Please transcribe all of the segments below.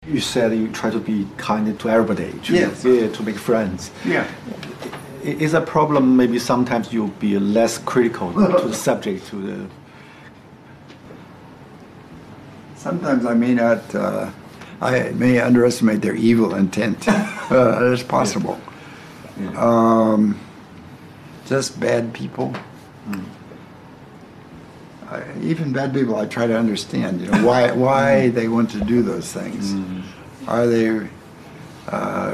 You said you try to be kind to everybody, to make friends. Yeah. Is a problem maybe sometimes you'll be less critical to the subject, to the... Sometimes I may not, I may underestimate their evil intent. It's possible. Yeah. Just bad people. Even bad people, I try to understand, why they want to do those things. Are they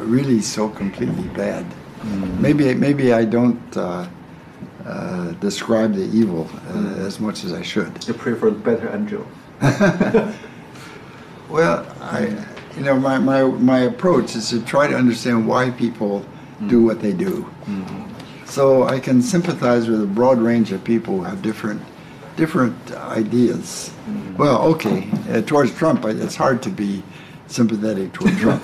really so completely bad? Maybe I don't describe the evil as much as I should. You prefer the better angel. Well, my approach is to try to understand why people do what they do. So I can sympathize with a broad range of people who have different ideas. Well, okay, towards Trump, it's hard to be sympathetic toward Trump.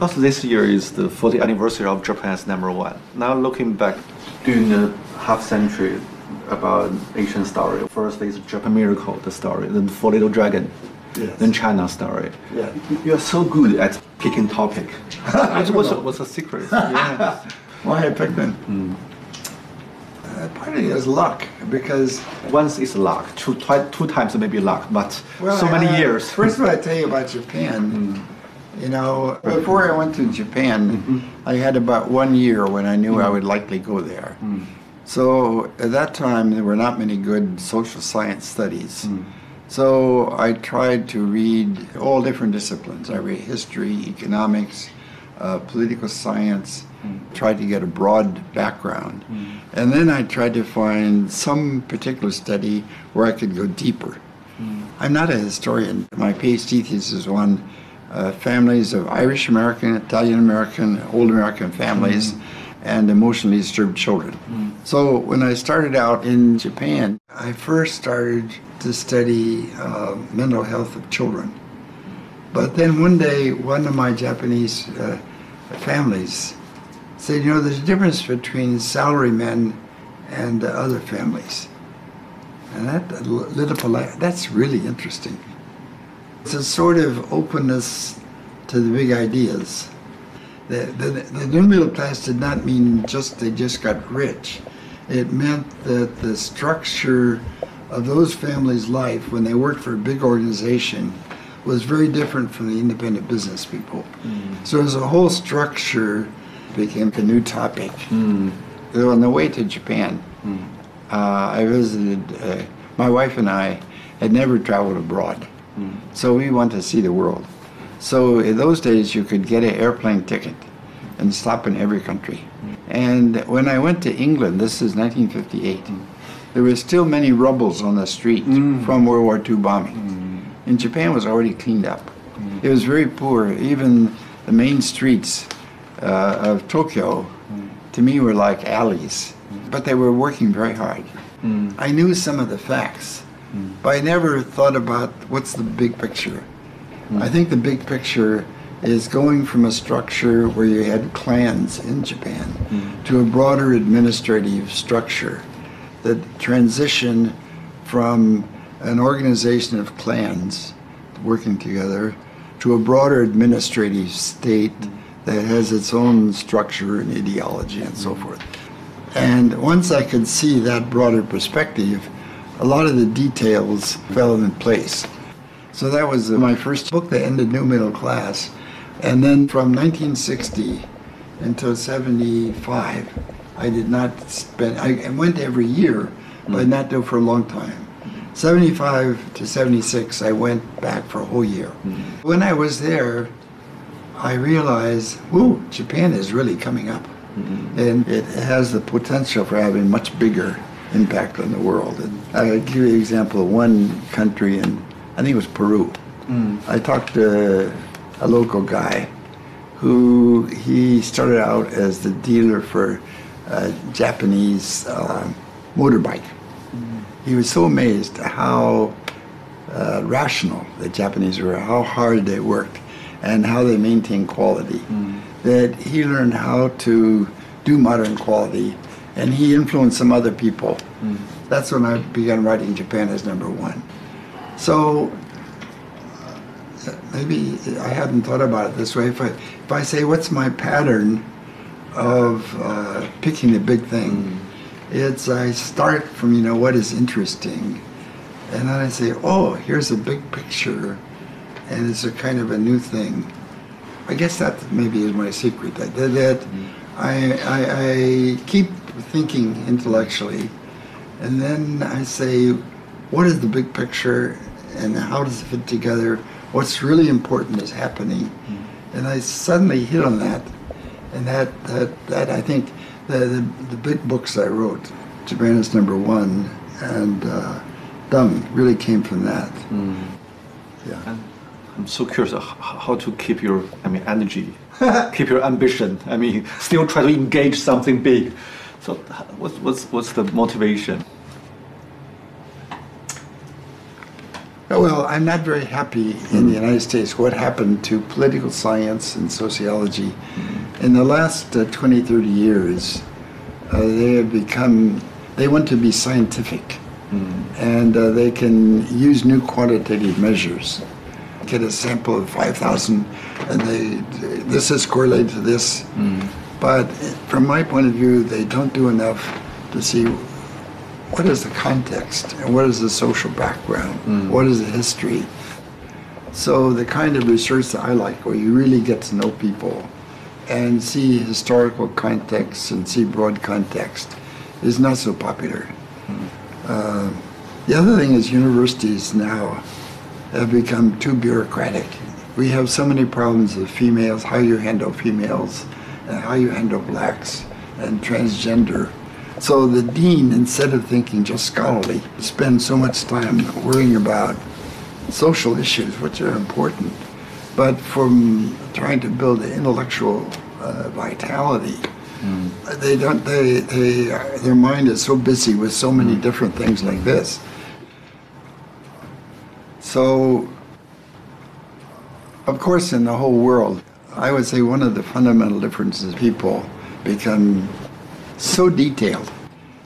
Also, this year is the 40th anniversary of Japan's #1. Now looking back, during the half century about Asian story, first is Japan Miracle, the story, then Four Little Dragon, then China story. Yeah. You are so good at picking topic. What's the secret? Yeah. Why I picked them? Part of it is luck, because once it's luck, two times maybe luck, but so many years. First of all, I tell you about Japan. Before I went to Japan, I had about 1 year when I knew I would likely go there. So at that time, there were not many good social science studies. So I tried to read all different disciplines. I read history, economics, political science, tried to get a broad background. And then I tried to find some particular study where I could go deeper. I'm not a historian. My PhD thesis was on families of Irish American, Italian American, old American families, and emotionally disturbed children. So when I started out in Japan, I first started to study mental health of children. But then one day, one of my Japanese families said, there's a difference between salarymen and other families. And that lit up a light. That's really interesting. It's a sort of openness to the big ideas. The new middle class did not mean they just got rich. It meant that the structure of those families' life when they worked for a big organization was very different from the independent business people. So as a whole structure became a new topic. So on the way to Japan, I visited, my wife and I had never traveled abroad. So we wanted to see the world. So in those days, you could get an airplane ticket and stop in every country. And when I went to England, this is 1958, there were still many rubbles on the street from World War II bombing. And Japan was already cleaned up. It was very poor. Even the main streets of Tokyo, to me, were like alleys. But they were working very hard. I knew some of the facts, but I never thought about what's the big picture. I think the big picture is going from a structure where you had clans in Japan to a broader administrative structure. The transition from an organization of clans working together to a broader administrative state that has its own structure and ideology and so forth. And once I could see that broader perspective, a lot of the details fell in place. So that was my first book that ended New Middle Class. And then from 1960 until 75, I did not spend, I went every year, but I did not do it for a long time. 75 to 76, I went back for a whole year. When I was there, I realized, whoa, Japan is really coming up. And it has the potential for having much bigger impact on the world. And I'll give you an example of one country, and I think it was Peru. I talked to a local guy who he started out as the dealer for Japanese motorbike. He was so amazed at how rational the Japanese were, how hard they worked, and how they maintained quality, that he learned how to do modern quality, and he influenced some other people. That's when I began writing Japan as #1. So maybe I hadn't thought about it this way. If I say, what's my pattern of picking a big thing? It's I start from, what is interesting. And then I say, oh, here's a big picture. And it's a kind of a new thing. I guess that maybe is my secret. That I keep thinking intellectually. And then I say, what is the big picture? And how does it fit together? What's really important is happening. And I suddenly hit on that. And that I think the big books I wrote, Japan is Number One and Dumb, really came from that. Yeah. I'm so curious how to keep your, energy, keep your ambition. Still try to engage something big. So, what's the motivation? Well, I'm not very happy in the United States what happened to political science and sociology. In the last 20, 30 years, they want to be scientific. And they can use new quantitative measures. Get a sample of 5,000 and this is correlated to this. But from my point of view, they don't do enough to see what is the context and what is the social background, what is the history. So the kind of research that I like, where you really get to know people and see historical context and see broad context, is not so popular. The other thing is universities now have become too bureaucratic. We have so many problems with females, how you handle females, and how you handle blacks and transgender. So the dean, instead of thinking just scholarly, spends so much time worrying about social issues, which are important, but from trying to build an intellectual vitality. Their mind is so busy with so many different things like this. So, of course, in the whole world, I would say one of the fundamental differences, people become so detailed.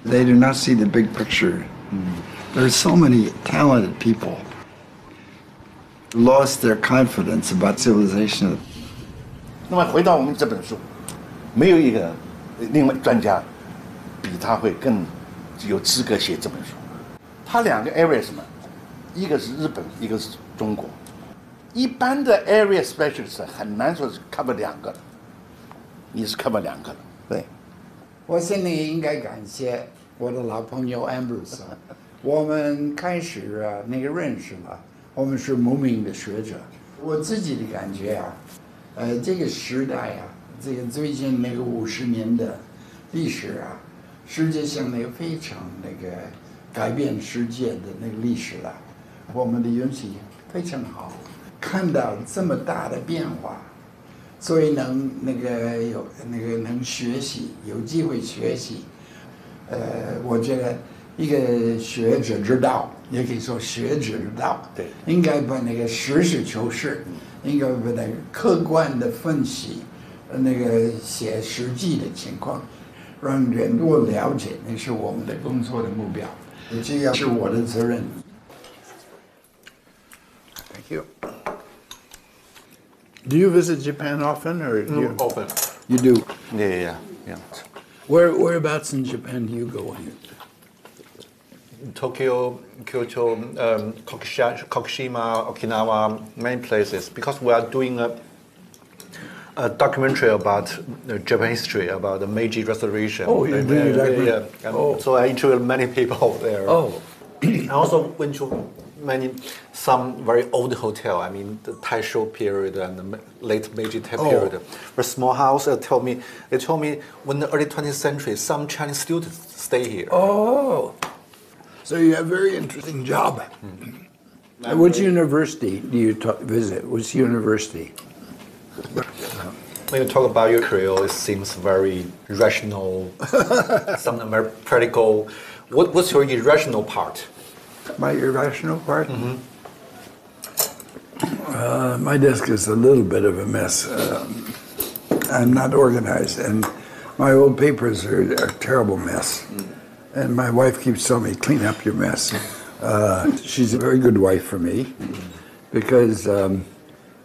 They do not see the big picture. There's so many talented people lost their confidence about civilization. 那么回到我们这本书，没有一个另外专家比他会更有资格写这本书。他两个 area 什么？一个是日本，一个是中国。一般的 area specialist 很难说是 cover 两个，你是 cover 两个了。对。我现在应该感谢我的老朋友 Ambrose， 我们开始认识了，我们是无名的学者。我自己的感觉这个时代这个最近50年的历史世界上非常改变世界的历史了。我们的运气非常好，看到这么大的变化，所以能能学习，有机会学习。我觉得一个学者之道，也可以说学者之道，对，应该把实事求是，应该把客观的分析，写实际的情况，让人多了解，那是我们的工作的目标，这也是我的责任。Thank you. Do you visit Japan often, or often? You do. Yeah. Whereabouts in Japan do you go? Tokyo, Kyoto, Kokushima, Okinawa, many places. Because we are doing a documentary about Japan history, about the Meiji Restoration. Oh, you're doing a documentary? Yeah. So I interviewed many people there. Oh. I also went to some very old hotel. The Taisho period and the late Meiji period. A small house. They told me when the early 20th century, some Chinese students stay here. Oh, so you have a very interesting job. Which university do you visit? Which university? When you talk about your career, it seems very rational, something very practical. What's your irrational part? My irrational part? My desk is a little bit of a mess. I'm not organized, and my old papers are a terrible mess. And my wife keeps telling me, clean up your mess. She's a very good wife for me because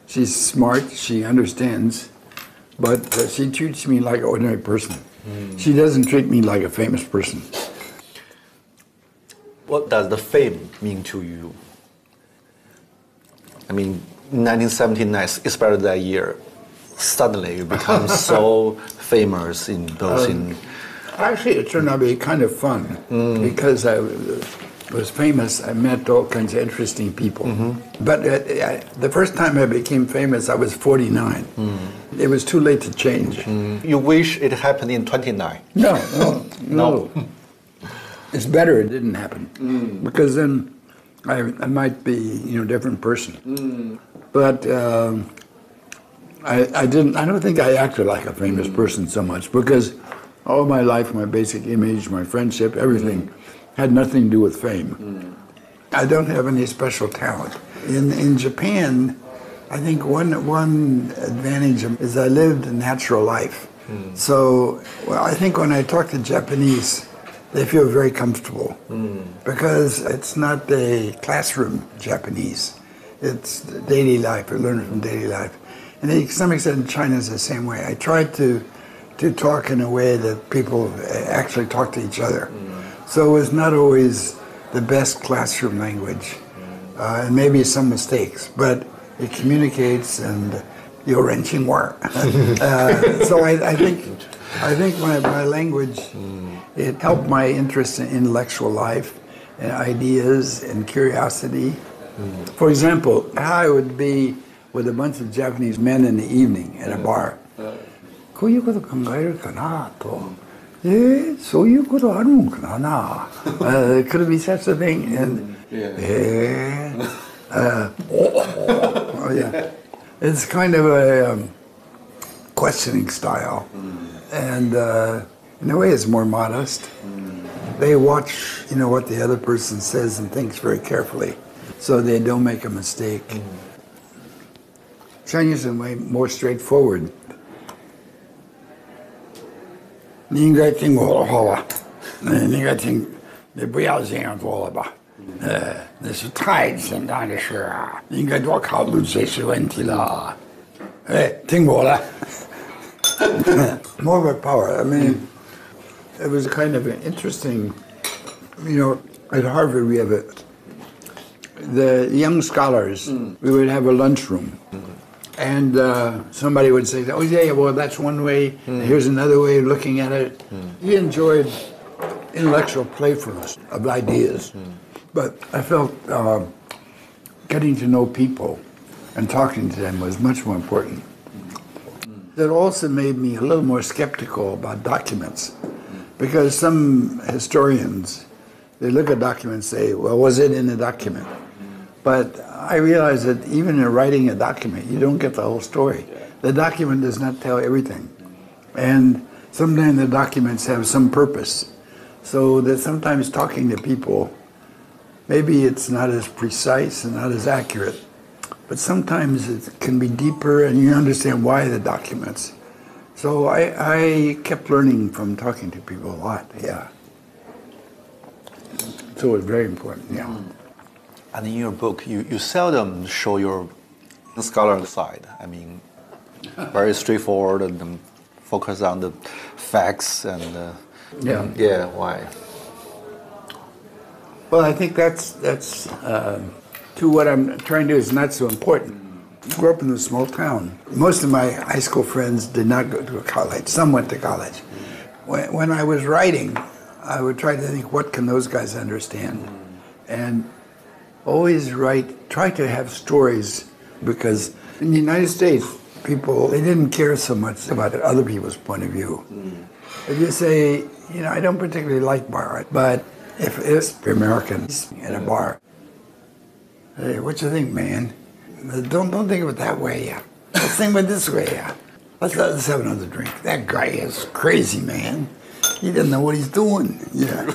she's smart, she understands, but she treats me like an ordinary person. She doesn't treat me like a famous person. What does the fame mean to you? I mean, 1979, especially that year, suddenly you become so famous in both in... Actually, it turned out to be kind of fun because I was famous. I met all kinds of interesting people. But the first time I became famous, I was 49. It was too late to change. You wish it happened in 29? No. It's better it didn't happen because then I might be, a different person. But I don't think I acted like a famous person so much because all my life, my basic image, my friendship, everything had nothing to do with fame. I don't have any special talent. In Japan, I think one advantage is I lived a natural life. So I think when I talk to Japanese, they feel very comfortable because it's not a classroom Japanese. It's daily life, I learn from daily life. And to some extent, China is the same way. I try to talk in a way that people actually talk to each other. So it was not always the best classroom language, and maybe some mistakes, but it communicates and you're wrenching work. So I think my language, it helped my interest in intellectual life and ideas and curiosity. For example, how I would be with a bunch of Japanese men in the evening at a bar. こういうこと考えるかなと。そういうことあるんかな。Could it be such a thing? And, oh yeah. It's kind of a questioning style. And in a way it's more modest. They watch, what the other person says and thinks very carefully so they don't make a mistake. Chinese are way more straightforward. 你应该听我的话吧，你应该听，你不要这样做了吧，那是太简单的事啊，你应该多考虑这些问题了，听我的。More of a power. I mean, it was kind of an interesting, at Harvard we have the young scholars, we would have a lunchroom. And somebody would say, oh yeah, well that's one way, here's another way of looking at it. He enjoyed intellectual playfulness of ideas. But I felt getting to know people and talking to them was much more important. That also made me a little more skeptical about documents. Because some historians, they look at documents and say, well, was it in the document? But I realized that even in writing a document, you don't get the whole story. The document does not tell everything. And sometimes the documents have some purpose. So that sometimes talking to people, maybe it's not as precise and not as accurate, but sometimes it can be deeper and you understand why the documents. So I kept learning from talking to people a lot, yeah. So it was very important, yeah. And in your book, you seldom show your scholarly side. I mean, very straightforward and focus on the facts and yeah. Why? Well, I think that's to what I'm trying to do is not so important. I grew up in a small town. Most of my high school friends did not go to college. Some went to college. When I was writing, I would try to think, what can those guys understand? And always try to have stories, because in the United States, people, they didn't care so much about other people's point of view. If you say, I don't particularly like bar art, but if it's Americans at a bar, hey, what you think, man? Don't think of it that way, yeah. Let's think of it this way, yeah. Let's have another drink. That guy is crazy, man. He doesn't know what he's doing. Yeah.